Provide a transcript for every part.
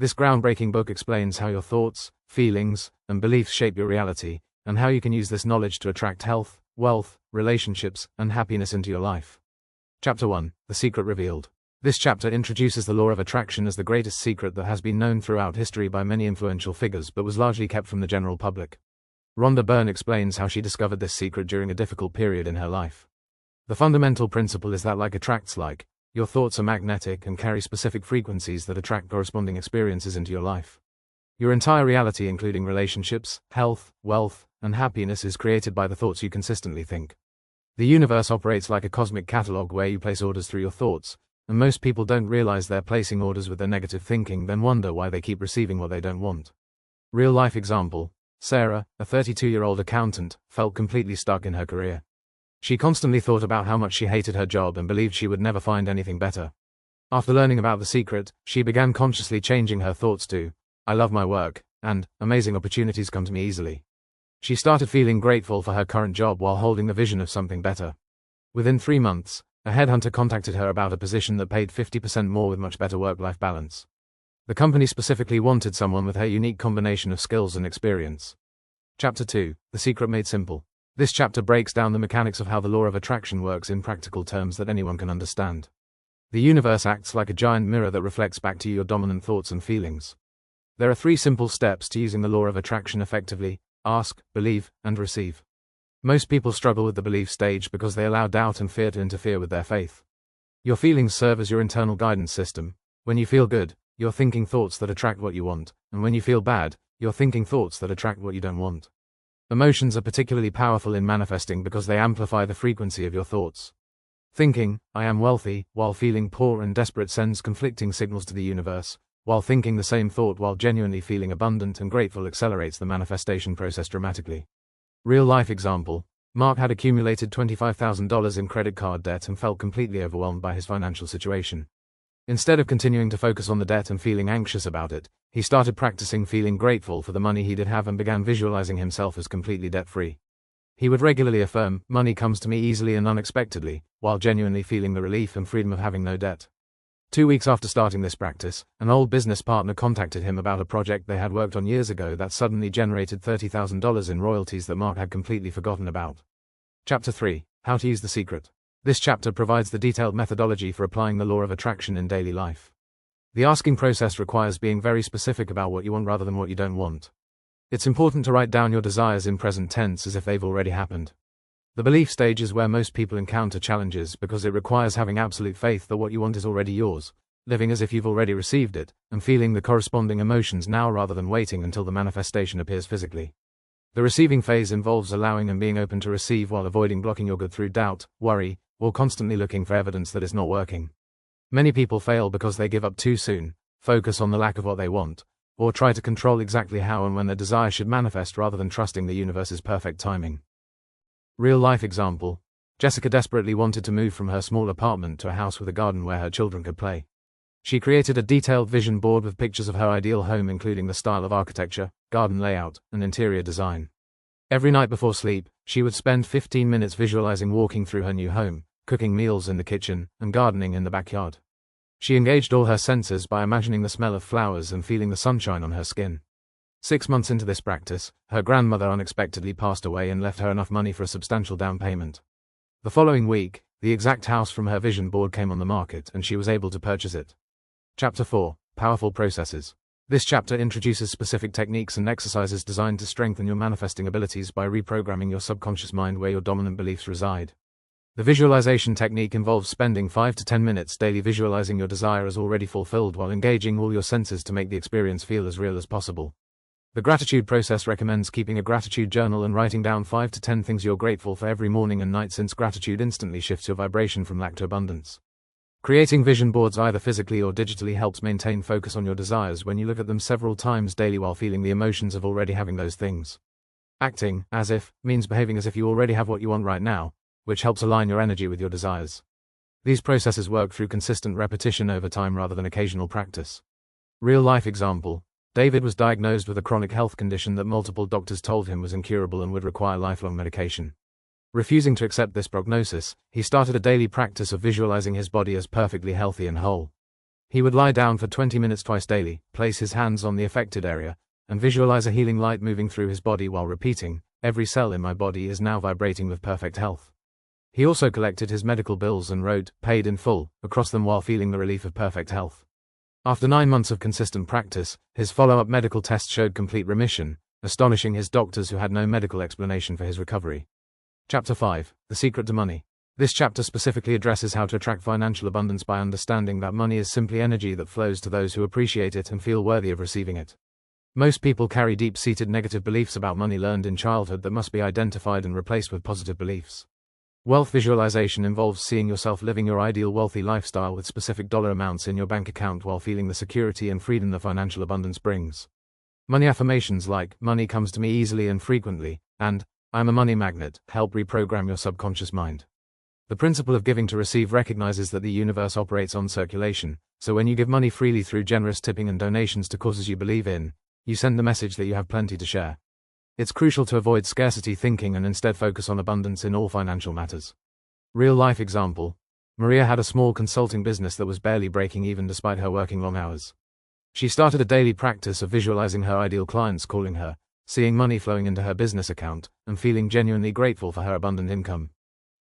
This groundbreaking book explains how your thoughts, feelings, and beliefs shape your reality, and how you can use this knowledge to attract health, wealth, relationships, and happiness into your life. Chapter 1: The Secret Revealed. This chapter introduces the law of attraction as the greatest secret that has been known throughout history by many influential figures but was largely kept from the general public. Rhonda Byrne explains how she discovered this secret during a difficult period in her life. The fundamental principle is that like attracts like, your thoughts are magnetic and carry specific frequencies that attract corresponding experiences into your life. Your entire reality, including relationships, health, wealth, and happiness, is created by the thoughts you consistently think. The universe operates like a cosmic catalog where you place orders through your thoughts, and most people don't realize they're placing orders with their negative thinking, then wonder why they keep receiving what they don't want. Real-life example: Sarah, a 32-year-old accountant, felt completely stuck in her career. She constantly thought about how much she hated her job and believed she would never find anything better. After learning about the secret, she began consciously changing her thoughts to, "I love my work," and "amazing opportunities come to me easily." She started feeling grateful for her current job while holding the vision of something better. Within 3 months, a headhunter contacted her about a position that paid 50% more with much better work-life balance. The company specifically wanted someone with her unique combination of skills and experience. Chapter 2: The Secret Made Simple. This chapter breaks down the mechanics of how the law of attraction works in practical terms that anyone can understand. The universe acts like a giant mirror that reflects back to you your dominant thoughts and feelings. There are 3 simple steps to using the law of attraction effectively: ask, believe, and receive. Most people struggle with the belief stage because they allow doubt and fear to interfere with their faith. Your feelings serve as your internal guidance system. When you feel good, you're thinking thoughts that attract what you want, and when you feel bad, you're thinking thoughts that attract what you don't want. Emotions are particularly powerful in manifesting because they amplify the frequency of your thoughts. Thinking, "I am wealthy," while feeling poor and desperate sends conflicting signals to the universe, while thinking the same thought while genuinely feeling abundant and grateful accelerates the manifestation process dramatically. Real-life example: Mark had accumulated $25,000 in credit card debt and felt completely overwhelmed by his financial situation. Instead of continuing to focus on the debt and feeling anxious about it, he started practicing feeling grateful for the money he did have and began visualizing himself as completely debt-free. He would regularly affirm, "Money comes to me easily and unexpectedly," while genuinely feeling the relief and freedom of having no debt. 2 weeks after starting this practice, an old business partner contacted him about a project they had worked on years ago that suddenly generated $30,000 in royalties that Mark had completely forgotten about. Chapter 3: How to Use the Secret. This chapter provides the detailed methodology for applying the law of attraction in daily life. The asking process requires being very specific about what you want rather than what you don't want. It's important to write down your desires in present tense as if they've already happened. The belief stage is where most people encounter challenges because it requires having absolute faith that what you want is already yours, living as if you've already received it, and feeling the corresponding emotions now rather than waiting until the manifestation appears physically. The receiving phase involves allowing and being open to receive while avoiding blocking your good through doubt, worry, or constantly looking for evidence that it's not working. Many people fail because they give up too soon, focus on the lack of what they want, or try to control exactly how and when their desire should manifest rather than trusting the universe's perfect timing. Real-life example: Jessica desperately wanted to move from her small apartment to a house with a garden where her children could play. She created a detailed vision board with pictures of her ideal home, including the style of architecture, garden layout, and interior design. Every night before sleep, she would spend 15 minutes visualizing walking through her new home, cooking meals in the kitchen, and gardening in the backyard. She engaged all her senses by imagining the smell of flowers and feeling the sunshine on her skin. 6 months into this practice, her grandmother unexpectedly passed away and left her enough money for a substantial down payment. The following week, the exact house from her vision board came on the market and she was able to purchase it. Chapter 4: Powerful Processes. This chapter introduces specific techniques and exercises designed to strengthen your manifesting abilities by reprogramming your subconscious mind where your dominant beliefs reside. The visualization technique involves spending 5 to 10 minutes daily visualizing your desire as already fulfilled while engaging all your senses to make the experience feel as real as possible. The gratitude process recommends keeping a gratitude journal and writing down 5 to 10 things you're grateful for every morning and night, since gratitude instantly shifts your vibration from lack to abundance. Creating vision boards either physically or digitally helps maintain focus on your desires when you look at them several times daily while feeling the emotions of already having those things. Acting as if means behaving as if you already have what you want right now, which helps align your energy with your desires. These processes work through consistent repetition over time rather than occasional practice. Real-life example: David was diagnosed with a chronic health condition that multiple doctors told him was incurable and would require lifelong medication. Refusing to accept this prognosis, he started a daily practice of visualizing his body as perfectly healthy and whole. He would lie down for 20 minutes twice daily, place his hands on the affected area, and visualize a healing light moving through his body while repeating, "Every cell in my body is now vibrating with perfect health." He also collected his medical bills and wrote, "Paid in full," across them while feeling the relief of perfect health. After 9 months of consistent practice, his follow-up medical tests showed complete remission, astonishing his doctors who had no medical explanation for his recovery. Chapter 5. The Secret to Money. This chapter specifically addresses how to attract financial abundance by understanding that money is simply energy that flows to those who appreciate it and feel worthy of receiving it. Most people carry deep-seated negative beliefs about money learned in childhood that must be identified and replaced with positive beliefs. Wealth visualization involves seeing yourself living your ideal wealthy lifestyle with specific dollar amounts in your bank account while feeling the security and freedom that financial abundance brings. Money affirmations like, "Money comes to me easily and frequently," and "I'm a money magnet," help reprogram your subconscious mind. The principle of giving to receive recognizes that the universe operates on circulation, so when you give money freely through generous tipping and donations to causes you believe in, you send the message that you have plenty to share. It's crucial to avoid scarcity thinking and instead focus on abundance in all financial matters. Real-life example. Maria had a small consulting business that was barely breaking even despite her working long hours. She started a daily practice of visualizing her ideal clients calling her, seeing money flowing into her business account, and feeling genuinely grateful for her abundant income.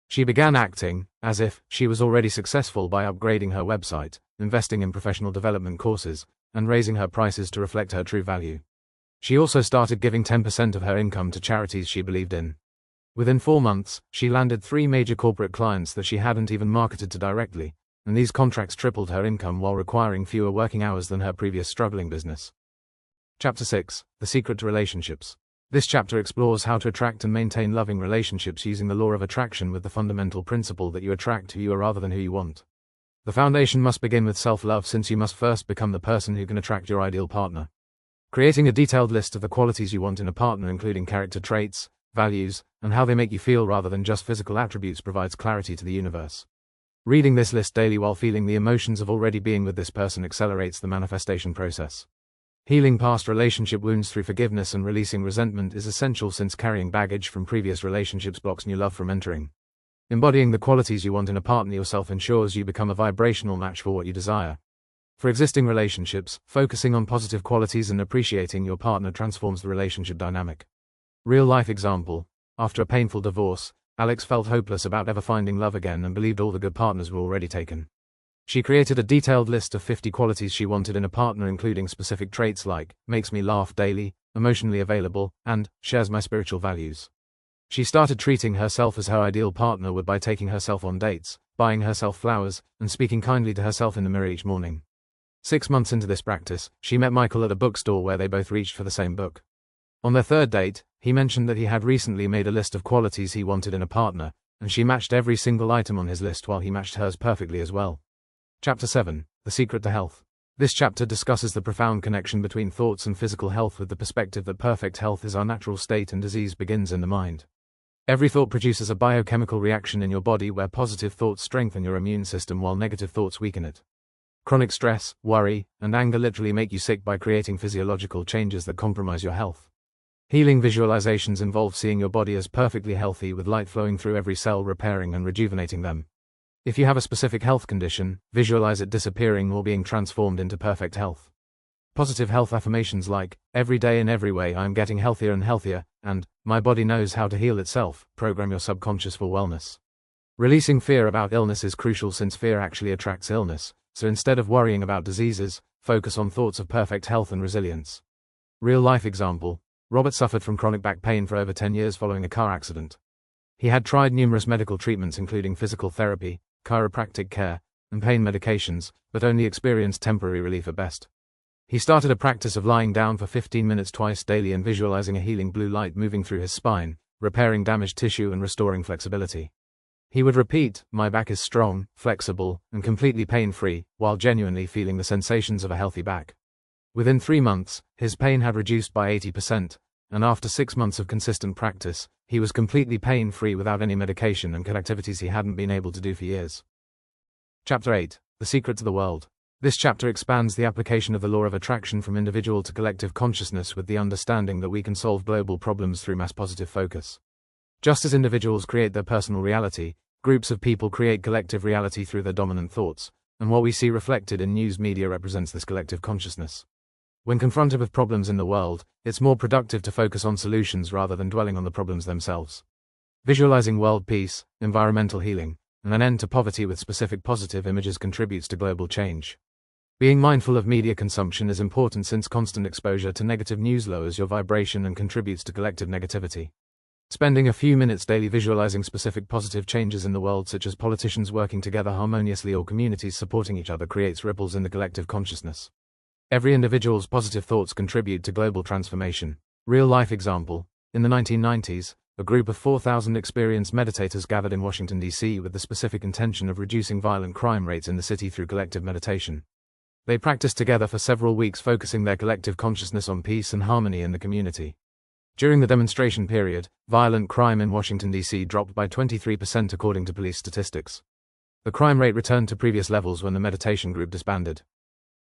She began acting as if she was already successful by upgrading her website, investing in professional development courses, and raising her prices to reflect her true value. She also started giving 10% of her income to charities she believed in. Within 4 months, she landed 3 major corporate clients that she hadn't even marketed to directly, and these contracts tripled her income while requiring fewer working hours than her previous struggling business. Chapter 6. The Secret to Relationships. This chapter explores how to attract and maintain loving relationships using the law of attraction with the fundamental principle that you attract who you are rather than who you want. The foundation must begin with self-love since you must first become the person who can attract your ideal partner. Creating a detailed list of the qualities you want in a partner including character traits, values, and how they make you feel rather than just physical attributes provides clarity to the universe. Reading this list daily while feeling the emotions of already being with this person accelerates the manifestation process. Healing past relationship wounds through forgiveness and releasing resentment is essential since carrying baggage from previous relationships blocks new love from entering. Embodying the qualities you want in a partner yourself ensures you become a vibrational match for what you desire. For existing relationships, focusing on positive qualities and appreciating your partner transforms the relationship dynamic. Real-life example. After a painful divorce, Alex felt hopeless about ever finding love again and believed all the good partners were already taken. She created a detailed list of 50 qualities she wanted in a partner including specific traits like, makes me laugh daily, emotionally available, and shares my spiritual values. She started treating herself as her ideal partner would by taking herself on dates, buying herself flowers, and speaking kindly to herself in the mirror each morning. 6 months into this practice, she met Michael at a bookstore where they both reached for the same book. On their third date, he mentioned that he had recently made a list of qualities he wanted in a partner, and she matched every single item on his list while he matched hers perfectly as well. Chapter 7. The Secret to Health. This chapter discusses the profound connection between thoughts and physical health with the perspective that perfect health is our natural state and disease begins in the mind. Every thought produces a biochemical reaction in your body where positive thoughts strengthen your immune system while negative thoughts weaken it. Chronic stress, worry, and anger literally make you sick by creating physiological changes that compromise your health. Healing visualizations involve seeing your body as perfectly healthy with light flowing through every cell repairing and rejuvenating them. If you have a specific health condition, visualize it disappearing or being transformed into perfect health. Positive health affirmations like, "Every day in every way I am getting healthier and healthier," and "My body knows how to heal itself," program your subconscious for wellness. Releasing fear about illness is crucial since fear actually attracts illness, so instead of worrying about diseases, focus on thoughts of perfect health and resilience. Real-life example. Robert suffered from chronic back pain for over 10 years following a car accident. He had tried numerous medical treatments including physical therapy, chiropractic care, and pain medications, but only experienced temporary relief at best. He started a practice of lying down for 15 minutes twice daily and visualizing a healing blue light moving through his spine, repairing damaged tissue and restoring flexibility. He would repeat, "My back is strong, flexible, and completely pain-free," while genuinely feeling the sensations of a healthy back. Within 3 months, his pain had reduced by 80%, and after 6 months of consistent practice, he was completely pain-free without any medication and could activities he hadn't been able to do for years. Chapter 8. The Secret to the World. This chapter expands the application of the law of attraction from individual to collective consciousness with the understanding that we can solve global problems through mass positive focus. Just as individuals create their personal reality, groups of people create collective reality through their dominant thoughts, and what we see reflected in news media represents this collective consciousness. When confronted with problems in the world, it's more productive to focus on solutions rather than dwelling on the problems themselves. Visualizing world peace, environmental healing, and an end to poverty with specific positive images contributes to global change. Being mindful of media consumption is important since constant exposure to negative news lowers your vibration and contributes to collective negativity. Spending a few minutes daily visualizing specific positive changes in the world, such as politicians working together harmoniously or communities supporting each other, creates ripples in the collective consciousness. Every individual's positive thoughts contribute to global transformation. Real-life example: in the 1990s, a group of 4,000 experienced meditators gathered in Washington, D.C. with the specific intention of reducing violent crime rates in the city through collective meditation. They practiced together for several weeks, focusing their collective consciousness on peace and harmony in the community. During the demonstration period, violent crime in Washington, D.C. dropped by 23% according to police statistics. The crime rate returned to previous levels when the meditation group disbanded.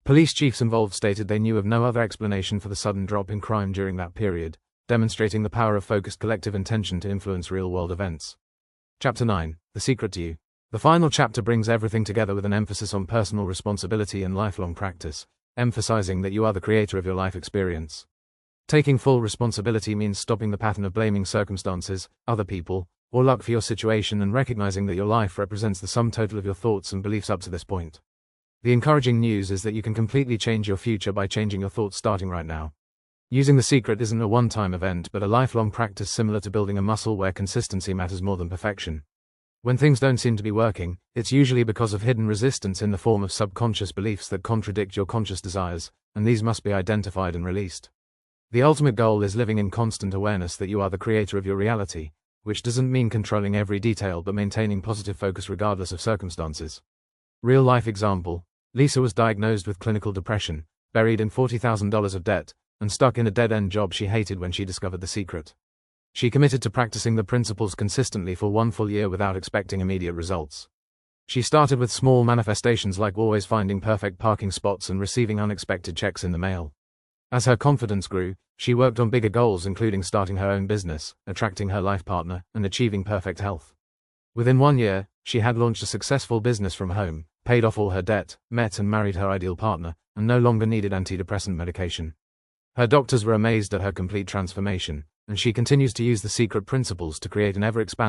Police chiefs involved stated they knew of no other explanation for the sudden drop in crime during that period, demonstrating the power of focused collective intention to influence real-world events. Chapter 9: The Secret to You. The final chapter brings everything together with an emphasis on personal responsibility and lifelong practice, emphasizing that you are the creator of your life experience. Taking full responsibility means stopping the pattern of blaming circumstances, other people, or luck for your situation and recognizing that your life represents the sum total of your thoughts and beliefs up to this point. The encouraging news is that you can completely change your future by changing your thoughts starting right now. Using the secret isn't a one-time event but a lifelong practice, similar to building a muscle where consistency matters more than perfection. When things don't seem to be working, it's usually because of hidden resistance in the form of subconscious beliefs that contradict your conscious desires, and these must be identified and released. The ultimate goal is living in constant awareness that you are the creator of your reality, which doesn't mean controlling every detail but maintaining positive focus regardless of circumstances. Real-life example: Lisa was diagnosed with clinical depression, buried in $40,000 of debt, and stuck in a dead-end job she hated when she discovered the secret. She committed to practicing the principles consistently for 1 full year without expecting immediate results. She started with small manifestations like always finding perfect parking spots and receiving unexpected checks in the mail. As her confidence grew, she worked on bigger goals, including starting her own business, attracting her life partner, and achieving perfect health. Within 1 year, she had launched a successful business from home, paid off all her debt, met and married her ideal partner, and no longer needed antidepressant medication. Her doctors were amazed at her complete transformation, and she continues to use the secret principles to create an ever-expanding